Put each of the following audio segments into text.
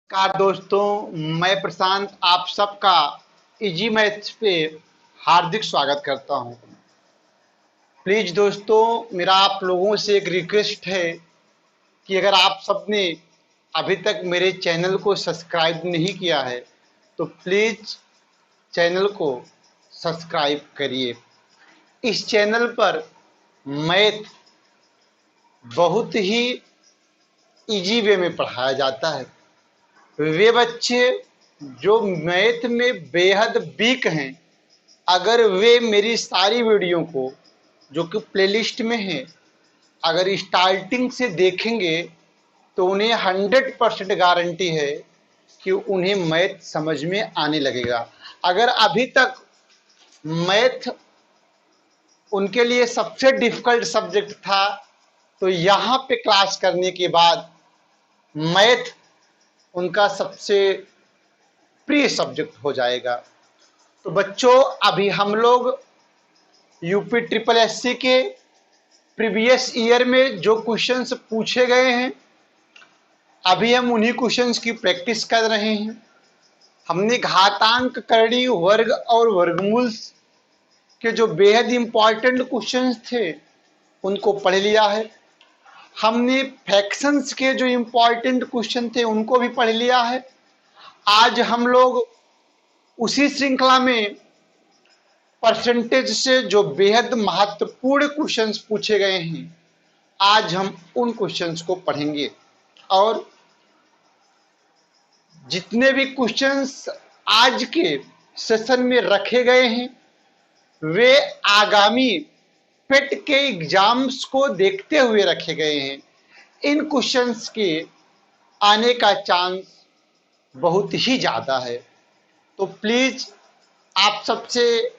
नमस्कार दोस्तों, मैं प्रशांत आप सबका इजी मैथ्स पे हार्दिक स्वागत करता हूं। प्लीज़ दोस्तों, मेरा आप लोगों से एक रिक्वेस्ट है कि अगर आप सबने अभी तक मेरे चैनल को सब्सक्राइब नहीं किया है तो प्लीज़ चैनल को सब्सक्राइब करिए। इस चैनल पर मैथ बहुत ही इजी वे में पढ़ाया जाता है। वे बच्चे जो मैथ में बेहद वीक हैं, अगर वे मेरी सारी वीडियो को जो कि प्लेलिस्ट में है, अगर स्टार्टिंग से देखेंगे तो उन्हें 100% गारंटी है कि उन्हें मैथ समझ में आने लगेगा। अगर अभी तक मैथ उनके लिए सबसे डिफिकल्ट सब्जेक्ट था तो यहाँ पे क्लास करने के बाद मैथ उनका सबसे प्रिय सब्जेक्ट हो जाएगा। तो बच्चों, अभी हम लोग यूपी ट्रिपल एससी के प्रीवियस ईयर में जो क्वेश्चंस पूछे गए हैं, अभी हम उन्हीं क्वेश्चंस की प्रैक्टिस कर रहे हैं। हमने घातांक, करणी, वर्ग और वर्गमूल के जो बेहद इंपॉर्टेंट क्वेश्चंस थे उनको पढ़ लिया है। हमने फ्रैक्शंस के जो इंपॉर्टेंट क्वेश्चन थे उनको भी पढ़ लिया है। आज हम लोग उसी श्रृंखला में परसेंटेज से जो बेहद महत्वपूर्ण क्वेश्चंस पूछे गए हैं, आज हम उन क्वेश्चंस को पढ़ेंगे। और जितने भी क्वेश्चंस आज के सेशन में रखे गए हैं वे आगामी पेट के एग्जाम्स को देखते हुए रखे गए हैं। इन क्वेश्चंस के आने का चांस बहुत ही ज़्यादा है। तो प्लीज़ आप सबसे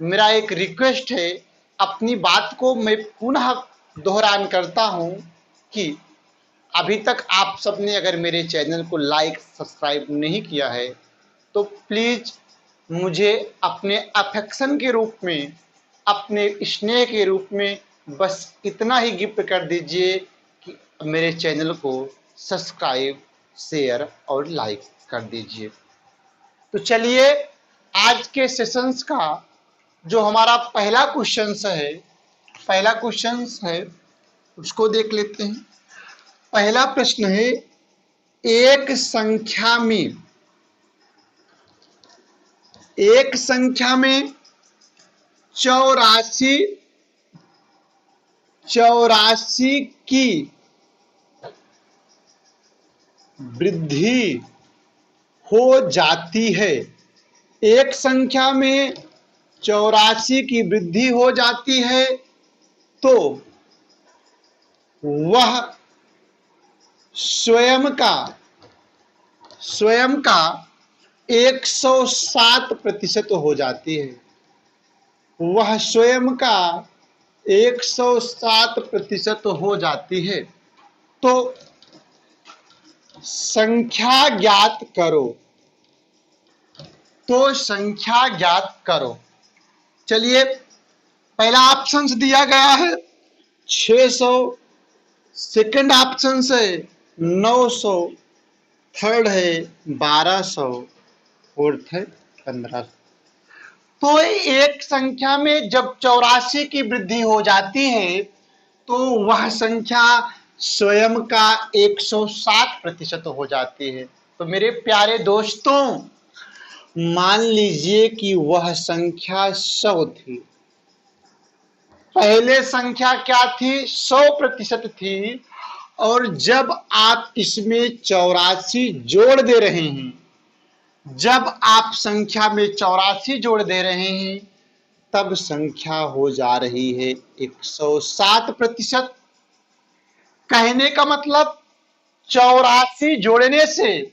मेरा एक रिक्वेस्ट है, अपनी बात को मैं पुनः दोहरान करता हूं कि अभी तक आप सबने अगर मेरे चैनल को लाइक सब्सक्राइब नहीं किया है तो प्लीज़ मुझे अपने अफेक्शन के रूप में, अपने स्नेह के रूप में बस इतना ही गिफ्ट कर दीजिए कि मेरे चैनल को सब्सक्राइब, शेयर और लाइक कर दीजिए। तो चलिए, आज के सेशंस का जो हमारा पहला क्वेश्चन है उसको देख लेते हैं। पहला प्रश्न है, एक संख्या में 84 की वृद्धि हो जाती है। एक संख्या में 84 की वृद्धि हो जाती है तो वह स्वयं का 107% हो जाती है। वह स्वयं का 107% हो जाती है। तो संख्या ज्ञात करो। चलिए, पहला ऑप्शन दिया गया है 600, सेकंड ऑप्शन है 900, थर्ड है 1200, फोर्थ है 1500। तो एक संख्या में जब 84 की वृद्धि हो जाती है तो वह संख्या स्वयं का 107% हो जाती है। तो मेरे प्यारे दोस्तों, मान लीजिए कि वह संख्या 100 थी। पहले संख्या क्या थी? 100% थी। और जब आप इसमें 84 जोड़ दे रहे हैं, जब आप संख्या में 84 जोड़ दे रहे हैं तब संख्या हो जा रही है 107%। कहने का मतलब 84 जोड़ने से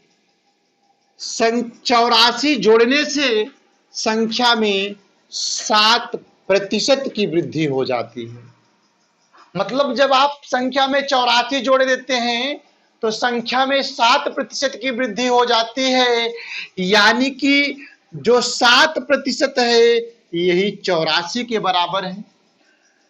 संख्या में 7% की वृद्धि हो जाती है। मतलब जब आप संख्या में 84 जोड़ देते हैं तो संख्या में 7% की वृद्धि हो जाती है। यानी कि जो 7% है यही 84 के बराबर है।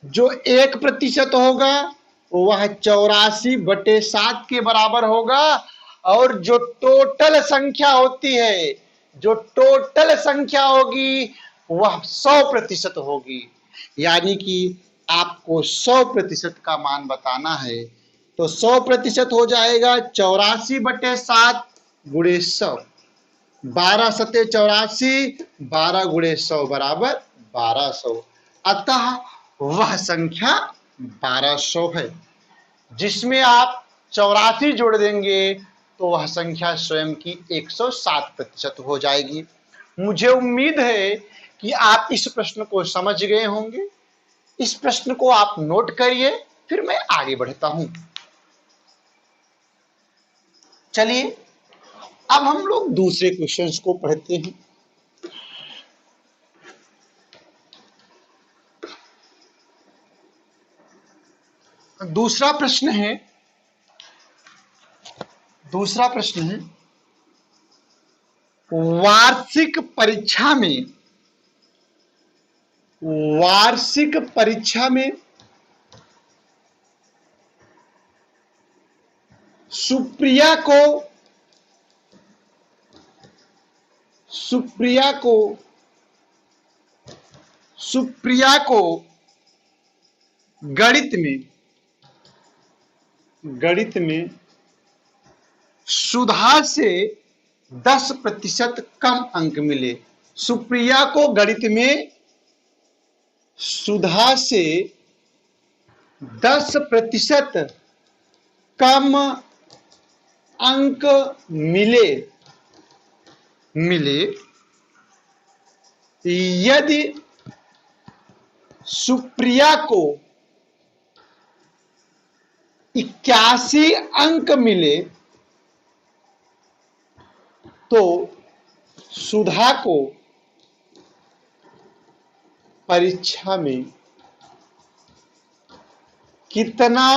जो 1% होगा वह 84/7 के बराबर होगा और जो टोटल संख्या होती है, जो टोटल संख्या होगी वह 100% होगी। यानी कि आपको 100% का मान बताना है, तो 100% हो जाएगा 84/7 गुणे 100। 12 सते 84, 12 गुणे 100 बराबर 1200। अतः वह संख्या 1200 है। जिसमें आप 84 जोड़ देंगे तो वह संख्या स्वयं की 107% हो जाएगी। मुझे उम्मीद है कि आप इस प्रश्न को समझ गए होंगे। इस प्रश्न को आप नोट करिए, फिर मैं आगे बढ़ता हूं। चलिए अब हम लोग दूसरे क्वेश्चंस को पढ़ते हैं। दूसरा प्रश्न है वार्षिक परीक्षा में सुप्रिया को गणित में सुधा से 10% कम अंक मिले। सुप्रिया को गणित में सुधा से 10% कम अंक मिले यदि सुप्रिया को 81 अंक मिले तो सुधा को परीक्षा में कितना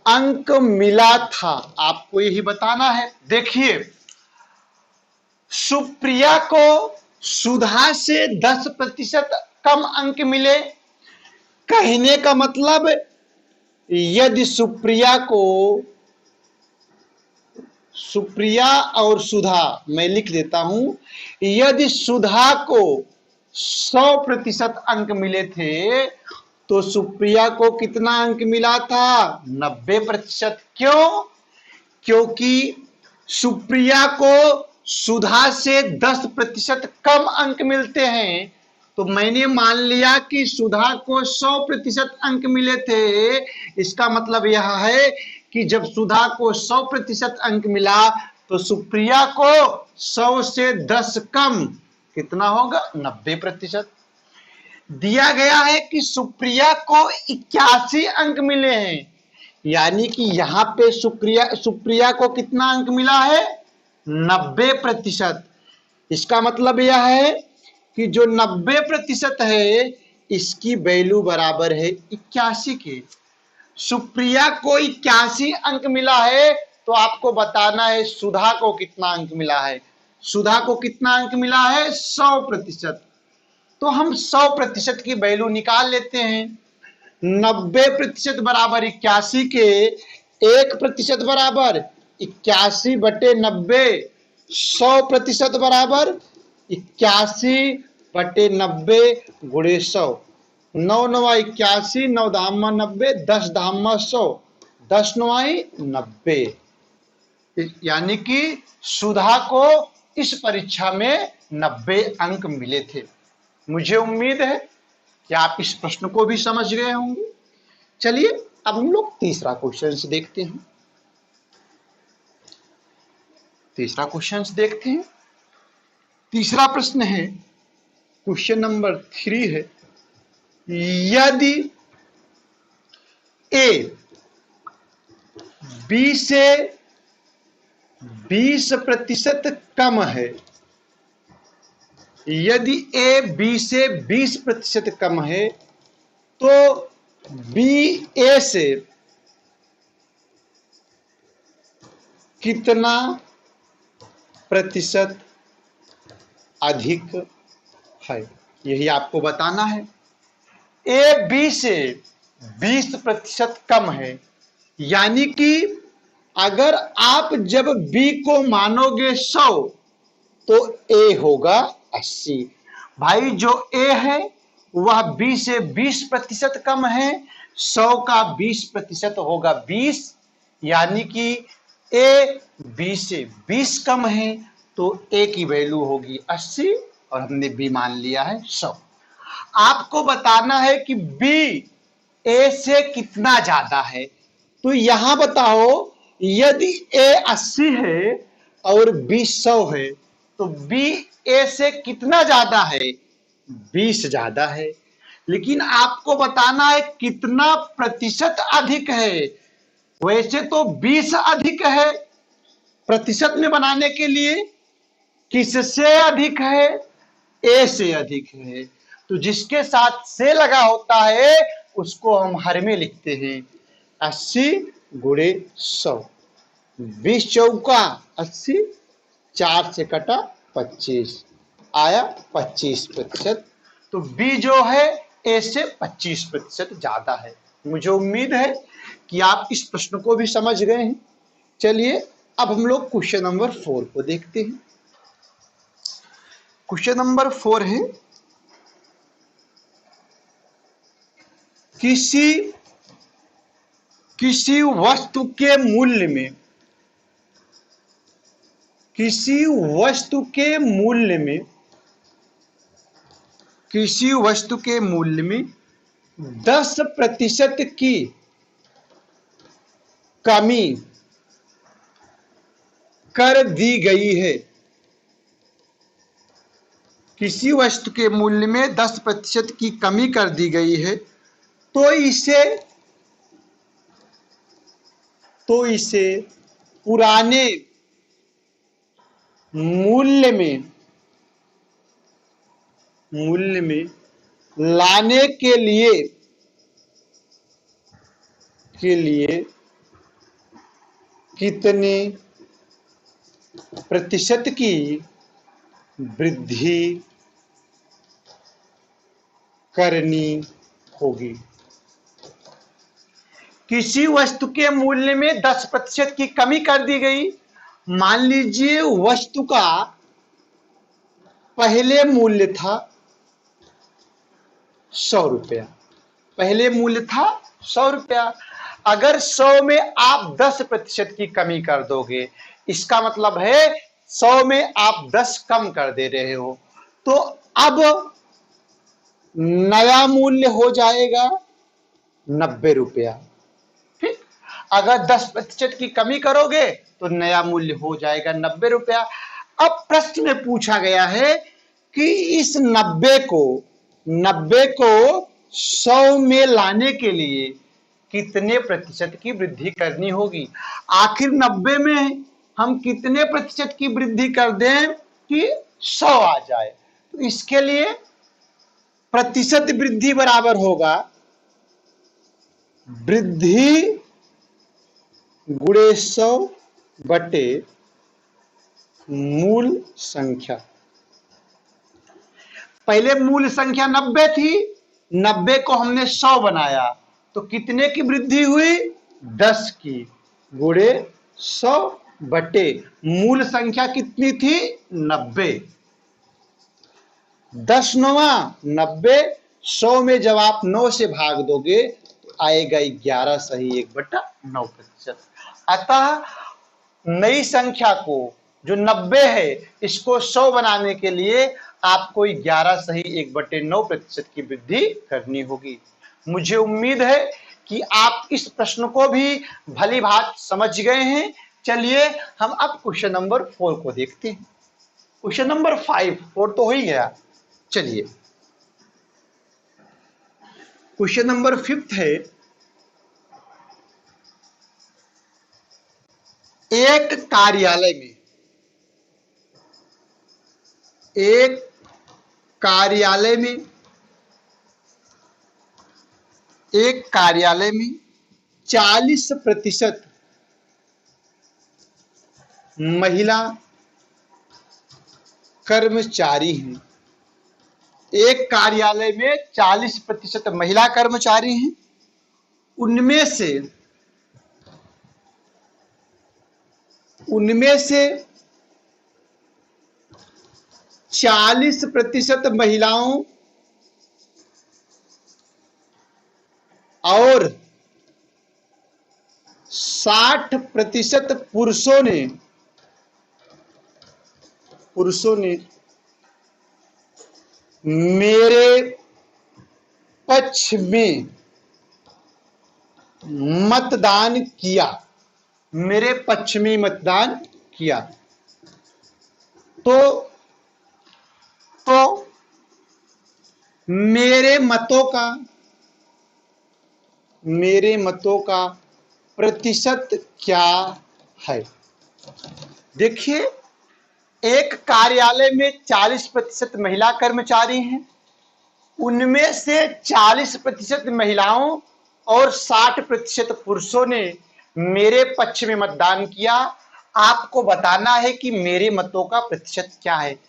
अंक मिला था, आपको यही बताना है। देखिए, सुप्रिया को सुधा से 10% कम अंक मिले, कहने का मतलब यदि सुप्रिया और सुधा, मैं लिख देता हूं, यदि सुधा को 100% अंक मिले थे तो सुप्रिया को कितना अंक मिला था? 90%। क्यों? क्योंकि सुप्रिया को सुधा से 10% कम अंक मिलते हैं। तो मैंने मान लिया कि सुधा को 100% अंक मिले थे। इसका मतलब यह है कि जब सुधा को 100% अंक मिला तो सुप्रिया को 100 से 10 कम कितना होगा? 90%। दिया गया है कि सुप्रिया को 81 अंक मिले हैं, यानी कि यहां पे सुप्रिया को कितना अंक मिला है? 90%। इसका मतलब यह है कि जो 90% है इसकी वैल्यू बराबर है 81 के। सुप्रिया को 81 अंक मिला है तो आपको बताना है सुधा को कितना अंक मिला है। सुधा को कितना अंक मिला है? 100%। तो हम 100% की वैल्यू निकाल लेते हैं। 90% बराबर 81 के, 1% बराबर 81/90, 100% बराबर 81/90 गुणे 100। 9 9 81, 9 धामा 90, 10 धामा 100, 10 9 90। यानी कि सुधा को इस परीक्षा में 90 अंक मिले थे। मुझे उम्मीद है कि आप इस प्रश्न को भी समझ गए होंगे। चलिए अब हम लोग तीसरा क्वेश्चन देखते हैं। तीसरा प्रश्न है, क्वेश्चन नंबर 3 है, यदि ए बी से 20% कम है, यदि ए बी से 20% कम है तो बी ए से कितना प्रतिशत अधिक है, यही आपको बताना है। ए बी से 20% कम है, यानी कि अगर आप जब बी को मानोगे 100 तो ए होगा 80। भाई जो ए है वह बी से 20% कम है, 100 का 20% होगा 20, यानी कि ए बी से 20 कम है, तो ए की वैल्यू होगी 80 और हमने बी मान लिया है 100। आपको बताना है कि बी ए से कितना ज्यादा है, तो यहां बताओ यदि ए 80 है और बी 100 है तो बी ए से कितना ज्यादा है, 20 ज्यादा है। लेकिन आपको बताना है कितना प्रतिशत अधिक है। वैसे तो 20 अधिक है, प्रतिशत में बनाने के लिए किससे अधिक है, ए से अधिक है। तो जिसके साथ से लगा होता है उसको हम हर में लिखते हैं 80 गुणे 100। 20 चौका 80, 4 से कटा 25, आया 25%। तो बी जो है ए से 25% ज्यादा है। मुझे उम्मीद है कि आप इस प्रश्न को भी समझ गए हैं। चलिए अब हम लोग क्वेश्चन नंबर 4 को देखते हैं। क्वेश्चन नंबर 4 है, किसी वस्तु के मूल्य में, किसी वस्तु के मूल्य में 10% की कमी कर दी गई है। किसी वस्तु के मूल्य में 10% की कमी कर दी गई है तो इसे पुराने मूल्य में लाने के लिए कितने प्रतिशत की वृद्धि करनी होगी। किसी वस्तु के मूल्य में 10% की कमी कर दी गई। मान लीजिए वस्तु का पहले मूल्य था 100 रुपया, पहले मूल्य था 100 रुपया। अगर 100 में आप 10% की कमी कर दोगे, इसका मतलब है 100 में आप 10 कम कर दे रहे हो, तो अब नया मूल्य हो जाएगा 90 रुपया। ठीक, अगर 10% की कमी करोगे तो नया मूल्य हो जाएगा 90 रुपया। अब प्रश्न में पूछा गया है कि इस 90 को 100 में लाने के लिए कितने प्रतिशत की वृद्धि करनी होगी। आखिर 90 में हम कितने प्रतिशत की वृद्धि कर दें कि 100 आ जाए। तो इसके लिए प्रतिशत वृद्धि बराबर होगा वृद्धि गुणे 100 बटे मूल संख्या। पहले मूल संख्या 90 थी, 90 को हमने 100 बनाया तो कितने की वृद्धि हुई, 10 की, गुणे 100 बटे मूल संख्या कितनी थी, 90। 10 9 90, 100 में जब आप 9 से भाग दोगे तो आएगा 11 सही 1/9%। अतः नई संख्या को जो 90 है इसको 100 बनाने के लिए आपको 11 सही 1/9% की वृद्धि करनी होगी। मुझे उम्मीद है कि आप इस प्रश्न को भी भली भांति समझ गए हैं। चलिए हम अब क्वेश्चन नंबर 4 को देखते हैं। क्वेश्चन नंबर 5, 4 तो हो ही गया। चलिए क्वेश्चन नंबर 5 है, एक कार्यालय में 40% महिला कर्मचारी हैं। एक कार्यालय में 40% महिला कर्मचारी हैं, उनमें से उनमें से 40% महिलाओं और 60% पुरुषों ने मेरे पक्ष में मतदान किया, मेरे पक्ष में मतदान किया। तो मेरे मतों का प्रतिशत क्या है? देखिए, एक कार्यालय में 40% महिला कर्मचारी हैं, उनमें से 40% महिलाओं और 60% पुरुषों ने मेरे पक्ष में मतदान किया। आपको बताना है कि मेरे मतों का प्रतिशत क्या है।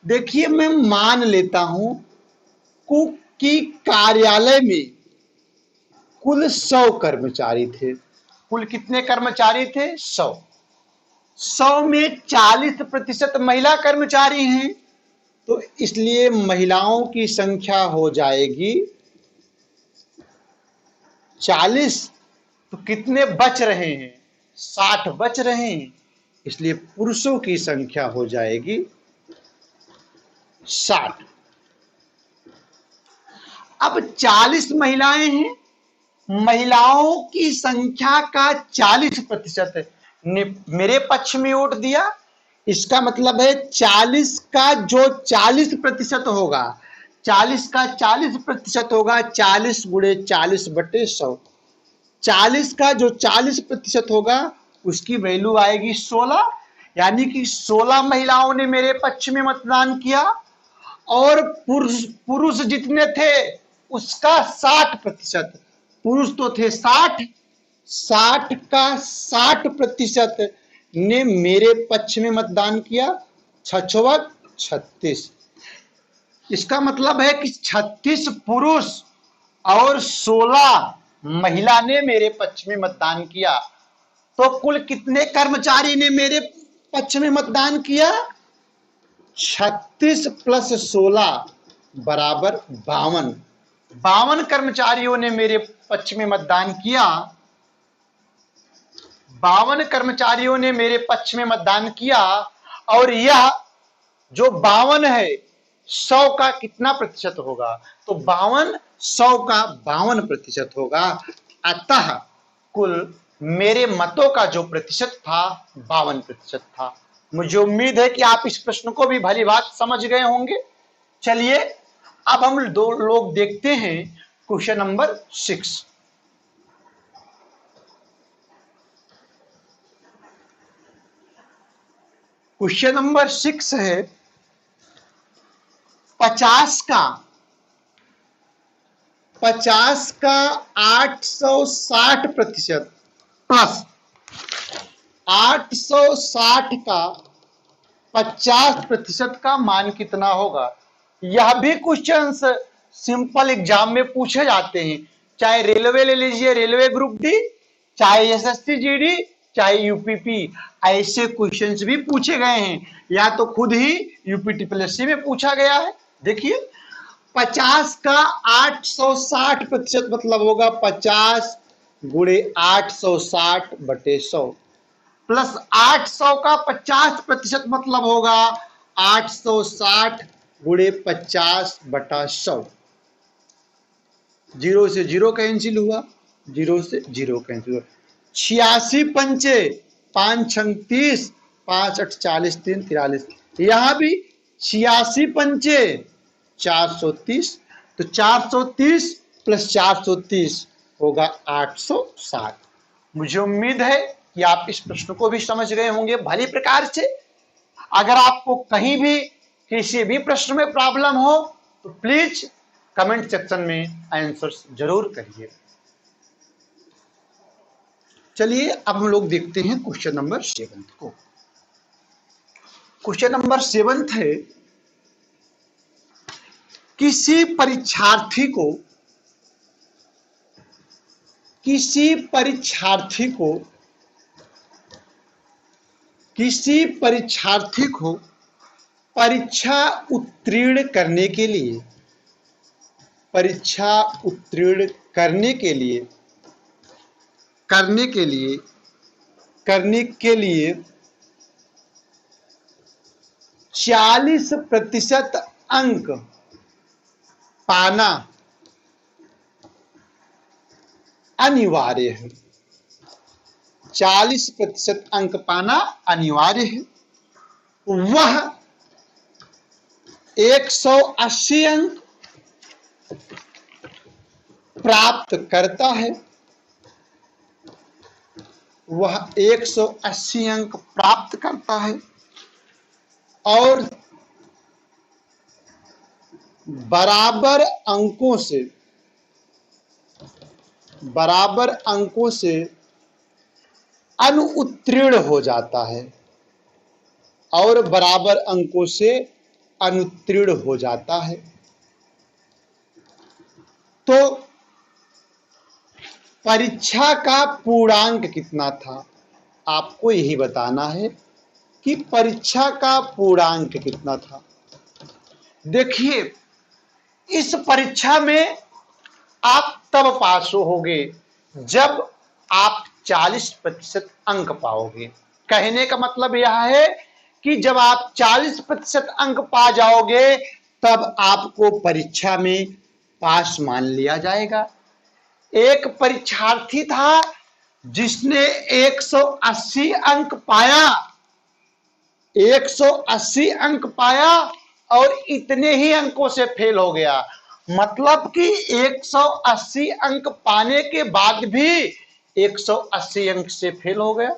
देखिए, मैं मान लेता हूं कि कार्यालय में कुल 100 कर्मचारी थे। कुल कितने कर्मचारी थे? 100 में 40% महिला कर्मचारी हैं, तो इसलिए महिलाओं की संख्या हो जाएगी 40। तो कितने बच रहे हैं? 60 बच रहे हैं, इसलिए पुरुषों की संख्या हो जाएगी 60। अब 40 महिलाएं हैं, महिलाओं की संख्या का 40% ने मेरे पक्ष में वोट दिया। इसका मतलब है 40 का जो 40% होगा, 40 का 40% होगा 40 गुणे 40/100। 40 का जो 40% होगा उसकी वैल्यू आएगी 16, यानी कि 16 महिलाओं ने मेरे पक्ष में मतदान किया और पुरुष जितने थे उसका 60%। पुरुष तो थे 60, 60 का 60% ने मेरे पक्ष में मतदान किया। 36। इसका मतलब है कि 36 पुरुष और 16 महिला ने मेरे पक्ष में मतदान किया। तो कुल कितने कर्मचारी ने मेरे पक्ष में मतदान किया? 36 + 16 बराबर 52। 52 कर्मचारियों ने मेरे पक्ष में मतदान किया। 52 कर्मचारियों ने मेरे पक्ष में मतदान किया और यह जो 52 है 100 का कितना प्रतिशत होगा? तो 52 100 का 52% होगा। अतः कुल मेरे मतों का जो प्रतिशत था 52% था। मुझे उम्मीद है कि आप इस प्रश्न को भी भली बात समझ गए होंगे। चलिए अब हम दो लोग देखते हैं क्वेश्चन नंबर 6। क्वेश्चन नंबर 6 है 50 का 860% प्लस 860 का 50% का मान कितना होगा? यह भी क्वेश्चन सिंपल एग्जाम में पूछे जाते हैं, चाहे रेलवे ले लीजिए, रेलवे ग्रुप डी, चाहे एसएससी जीडी, चाहे यूपीपी, ऐसे क्वेश्चंस भी पूछे गए हैं, या तो खुद ही यूपीटीपीएससी में पूछा गया है। देखिए 50 का 860% मतलब होगा 50 गुणे 860/100 प्लस 800 का 50% मतलब होगा 860 गुणे 50/100। 0 से 0 कैंसिल हुआ, 0 से 0 कैंसिल हुआ। 86 पंचे 5 छंग 30, 5 8 40, 3 43। यहां भी 86 पंचे 430, तो 430 + 430 होगा 860। मुझे उम्मीद है कि आप इस प्रश्न को भी समझ गए होंगे भली प्रकार से। अगर आपको कहीं भी किसी भी प्रश्न में प्रॉब्लम हो तो प्लीज कमेंट सेक्शन में आंसर्स जरूर करिए। चलिए अब हम लोग देखते हैं क्वेश्चन नंबर 7 को। क्वेश्चन नंबर 7 है किसी परीक्षार्थी को किसी परीक्षार्थी को परीक्षा उत्तीर्ण करने के लिए परीक्षा उत्तीर्ण करने के लिए 40% अंक पाना अनिवार्य है। 40% अंक पाना अनिवार्य है। वह 180 अंक प्राप्त करता है। वह 180 अंक प्राप्त करता है और बराबर अंकों से अनुत्तीर्ण हो जाता है और बराबर अंकों से अनुत्तीर्ण हो जाता है। तो परीक्षा का पूर्णांक कितना था, आपको यही बताना है कि परीक्षा का पूर्णांक कितना था। देखिए, इस परीक्षा में आप तब पास होगे जब आप 40% अंक पाओगे। कहने का मतलब यह है कि जब आप 40% अंक पा जाओगे तब आपको परीक्षा में पास मान लिया जाएगा। एक परीक्षार्थी था जिसने 180 अंक पाया, 180 अंक पाया और इतने ही अंकों से फेल हो गया। मतलब कि 180 अंक पाने के बाद भी 180 अंक से फेल हो गया।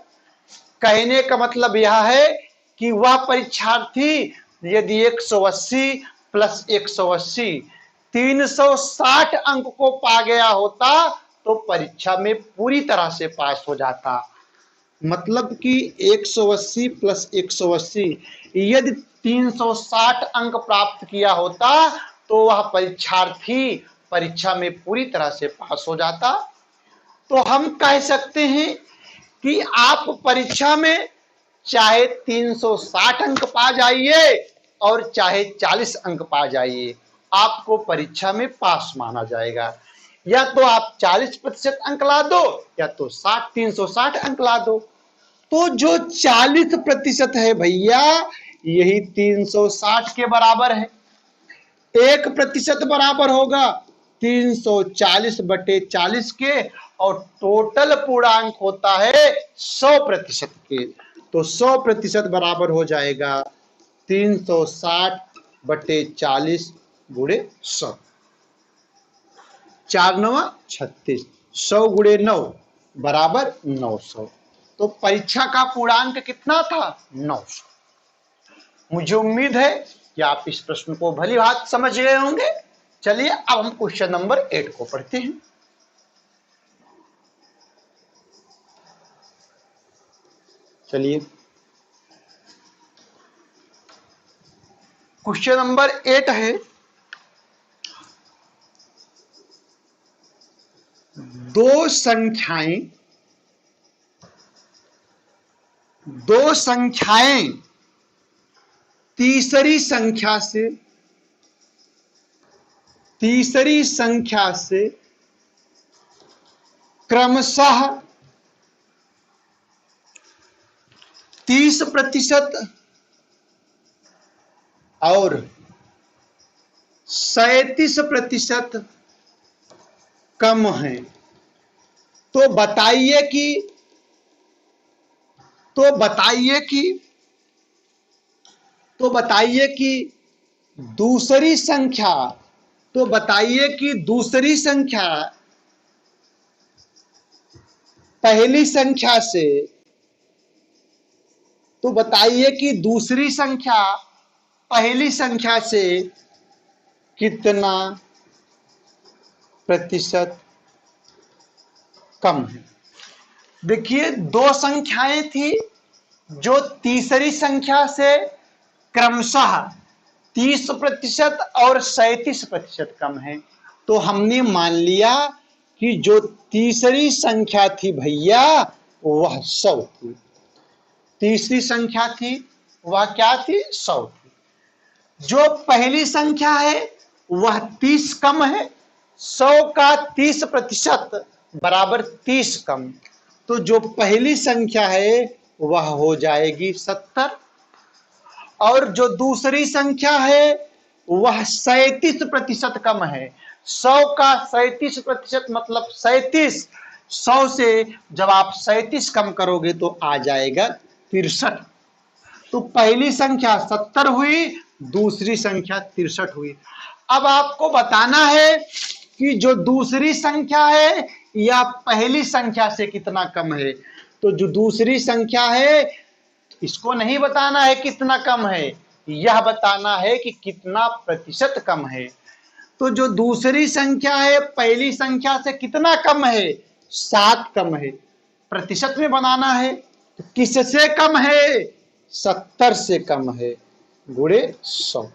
कहने का मतलब यह है कि वह परीक्षार्थी यदि 180 प्लस 180 360 अंक को पा गया होता तो परीक्षा में पूरी तरह से पास हो जाता। मतलब कि 180 प्लस 180 यदि 360 अंक प्राप्त किया होता तो वह परीक्षार्थी परीक्षा में पूरी तरह से पास हो जाता। तो हम कह सकते हैं कि आप परीक्षा में चाहे 360 अंक पा जाइए और चाहे 40 अंक पा जाइए, आपको परीक्षा में पास माना जाएगा। या तो आप 40% अंक ला दो या तो 360 अंक ला दो। तो जो 40% है भैया, यही 360 के बराबर है। 1% बराबर होगा 340/40 के और टोटल पूर्णांक होता है 100% के। तो 100% बराबर हो जाएगा 360/40 गुणे 100। 4 9 36, 100 गुणे 9 बराबर 900। तो परीक्षा का पूर्णांक कितना था? 900। मुझे उम्मीद है कि आप इस प्रश्न को भली भांति समझ गए होंगे। चलिए अब हम क्वेश्चन नंबर 8 को पढ़ते हैं। चलिए, क्वेश्चन नंबर 8 है, दो संख्याएं तीसरी संख्या से क्रमशः 30% और 37% कम है। तो बताइए कि दूसरी संख्या पहली संख्या से, तो बताइए कि दूसरी संख्या पहली संख्या से कितना प्रतिशत कम है। देखिए, दो संख्याएं थी जो तीसरी संख्या से क्रमशः 30% और 37% कम है। तो हमने मान लिया कि जो तीसरी संख्या थी भैया वह 100 थी। तीसरी संख्या थी वह क्या थी, 100 थी। जो पहली संख्या है वह 30 कम है, 100 का 30% बराबर 30 कम, तो जो पहली संख्या है वह हो जाएगी 70, और जो दूसरी संख्या है वह 37% कम है। 100 का 37% मतलब 37, 100 से जब आप 37 कम करोगे तो आ जाएगा 63। तो पहली संख्या 70 हुई, दूसरी संख्या 63 हुई। अब आपको बताना है कि जो दूसरी संख्या है या पहली संख्या से कितना कम है। तो जो दूसरी संख्या है इसको नहीं बताना है कितना कम है, यह बताना है कि कितना प्रतिशत कम है। तो जो दूसरी संख्या है पहली संख्या से कितना कम है, 7 कम है। प्रतिशत में बनाना है तो किससे कम है, 70 से कम है, गुणे 100।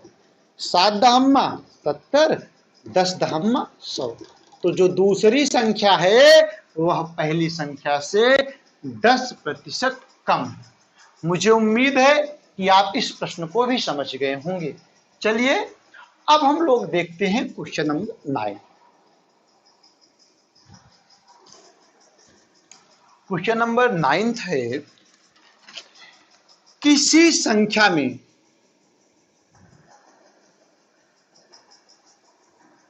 7 दहम्मा 70, 10 दहम्मा 100। तो जो दूसरी संख्या है वह पहली संख्या से 10% कम है। मुझे उम्मीद है कि आप इस प्रश्न को भी समझ गए होंगे। चलिए अब हम लोग देखते हैं क्वेश्चन नंबर 9। क्वेश्चन नंबर 9 है, किसी संख्या में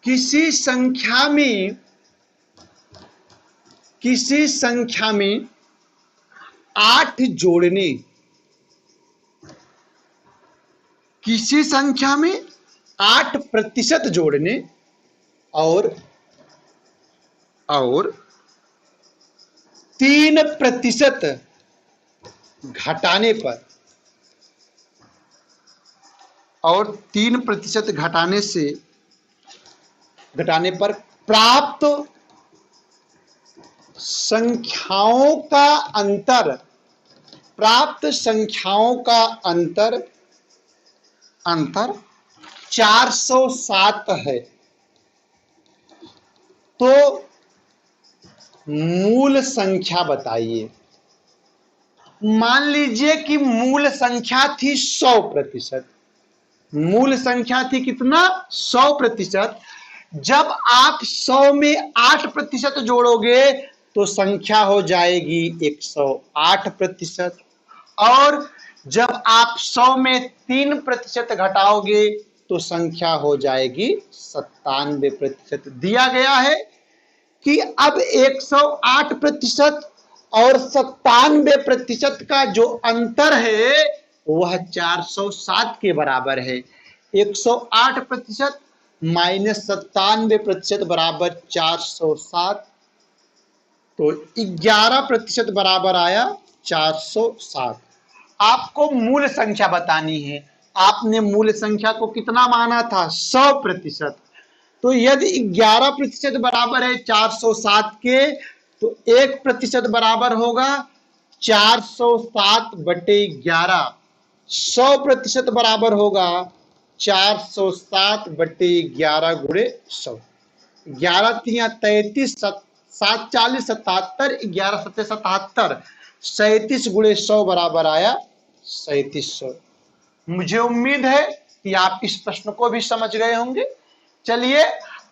किसी संख्या में 8 जोड़ने, किसी संख्या में 8% जोड़ने और 3% घटाने पर, और 3% घटाने पर प्राप्त संख्याओं का अंतर 407 है, तो मूल संख्या बताइए। मान लीजिए कि मूल संख्या थी 100%। मूल संख्या थी कितना, 100%। जब आप 100 में 8% जोड़ोगे तो संख्या हो जाएगी 108%, और जब आप 100 में 3% घटाओगे तो संख्या हो जाएगी 97%। दिया गया है कि अब 108% और 97% का जो अंतर है वह 407 के बराबर है। 108% माइनस 97% बराबर 407, तो 11% बराबर आया 407। आपको मूल संख्या बतानी है। आपने मूल संख्या को कितना माना था, 100%। तो यदि 11% बराबर है 407 के, तो 1% बराबर होगा 407/11। 100% बराबर होगा 407/11 गुणे 100। 11 3 33, 7 40 77, 11 7 77, 37 गुणे 100 बराबर आया 3700। मुझे उम्मीद है कि आप इस प्रश्न को भी समझ गए होंगे। चलिए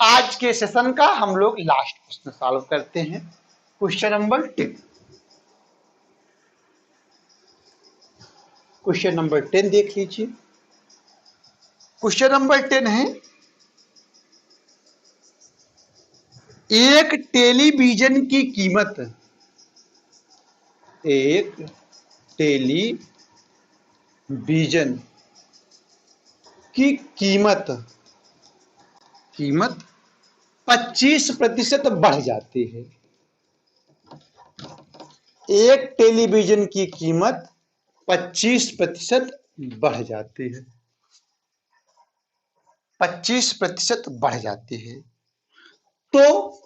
आज के सेशन का हम लोग लास्ट प्रश्न सॉल्व करते हैं। Question number 10। क्वेश्चन नंबर 10 देख लीजिए। क्वेश्चन नंबर 10 है, एक टेलीविजन की कीमत, एक टेलीविजन की कीमत 25% बढ़ जाती है। एक टेलीविजन की कीमत 25% बढ़ जाती है, 25% बढ़ जाती है, तो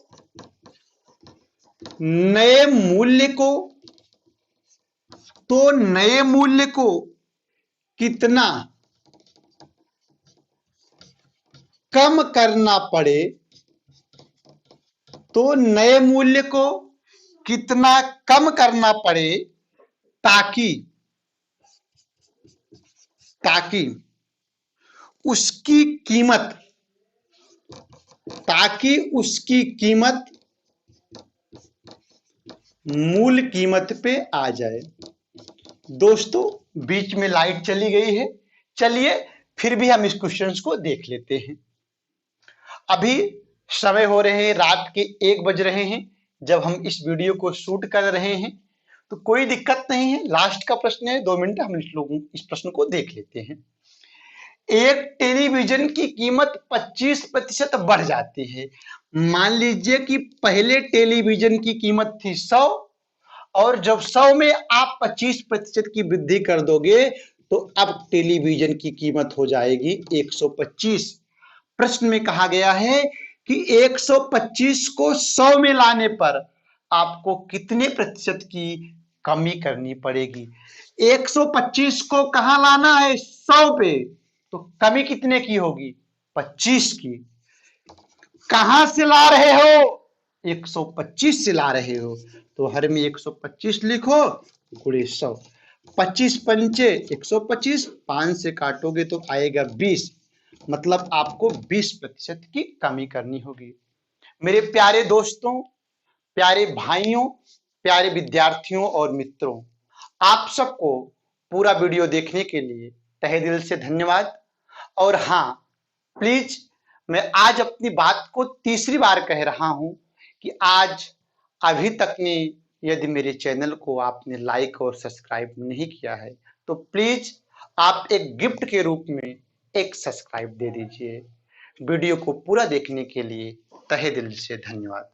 नए मूल्य को कितना कम करना पड़े, तो नए मूल्य को कितना कम करना पड़े ताकि ताकि उसकी कीमत मूल कीमत पे आ जाए। दोस्तों बीच में लाइट चली गई है, चलिए फिर भी हम इस क्वेश्चन को देख लेते हैं। अभी समय हो रहे हैं रात के 1 बज रहे हैं जब हम इस वीडियो को शूट कर रहे हैं, तो कोई दिक्कत नहीं है। लास्ट का प्रश्न है, 2 मिनट हम इस प्रश्न को देख लेते हैं। एक टेलीविजन की कीमत 25% बढ़ जाती है। मान लीजिए कि पहले टेलीविजन की कीमत थी 100 और जब 100 में आप 25% की वृद्धि कर दोगे तो अब टेलीविजन की कीमत हो जाएगी 125। प्रश्न में कहा गया है कि 125 को 100 में लाने पर आपको कितने प्रतिशत की कमी करनी पड़ेगी। 125 को कहां लाना है, 100 पे, तो कमी कितने की होगी, 25 की। कहां से ला रहे हो, 125 से ला रहे हो, तो हर में 125 लिखो गुणे 100। 25 पंचे 125, 5 से काटोगे तो आएगा 20, मतलब आपको 20% की कमी करनी होगी। मेरे प्यारे दोस्तों, प्यारे भाइयों, प्यारे विद्यार्थियों और मित्रों, आप सबको पूरा वीडियो देखने के लिए तहे दिल से धन्यवाद। और हाँ, प्लीज मैं आज अपनी बात को तीसरी बार कह रहा हूं कि आज अभी तक में यदि मेरे चैनल को आपने लाइक और सब्सक्राइब नहीं किया है तो प्लीज आप एक गिफ्ट के रूप में एक सब्सक्राइब दे दीजिए। वीडियो को पूरा देखने के लिए तहे दिल से धन्यवाद।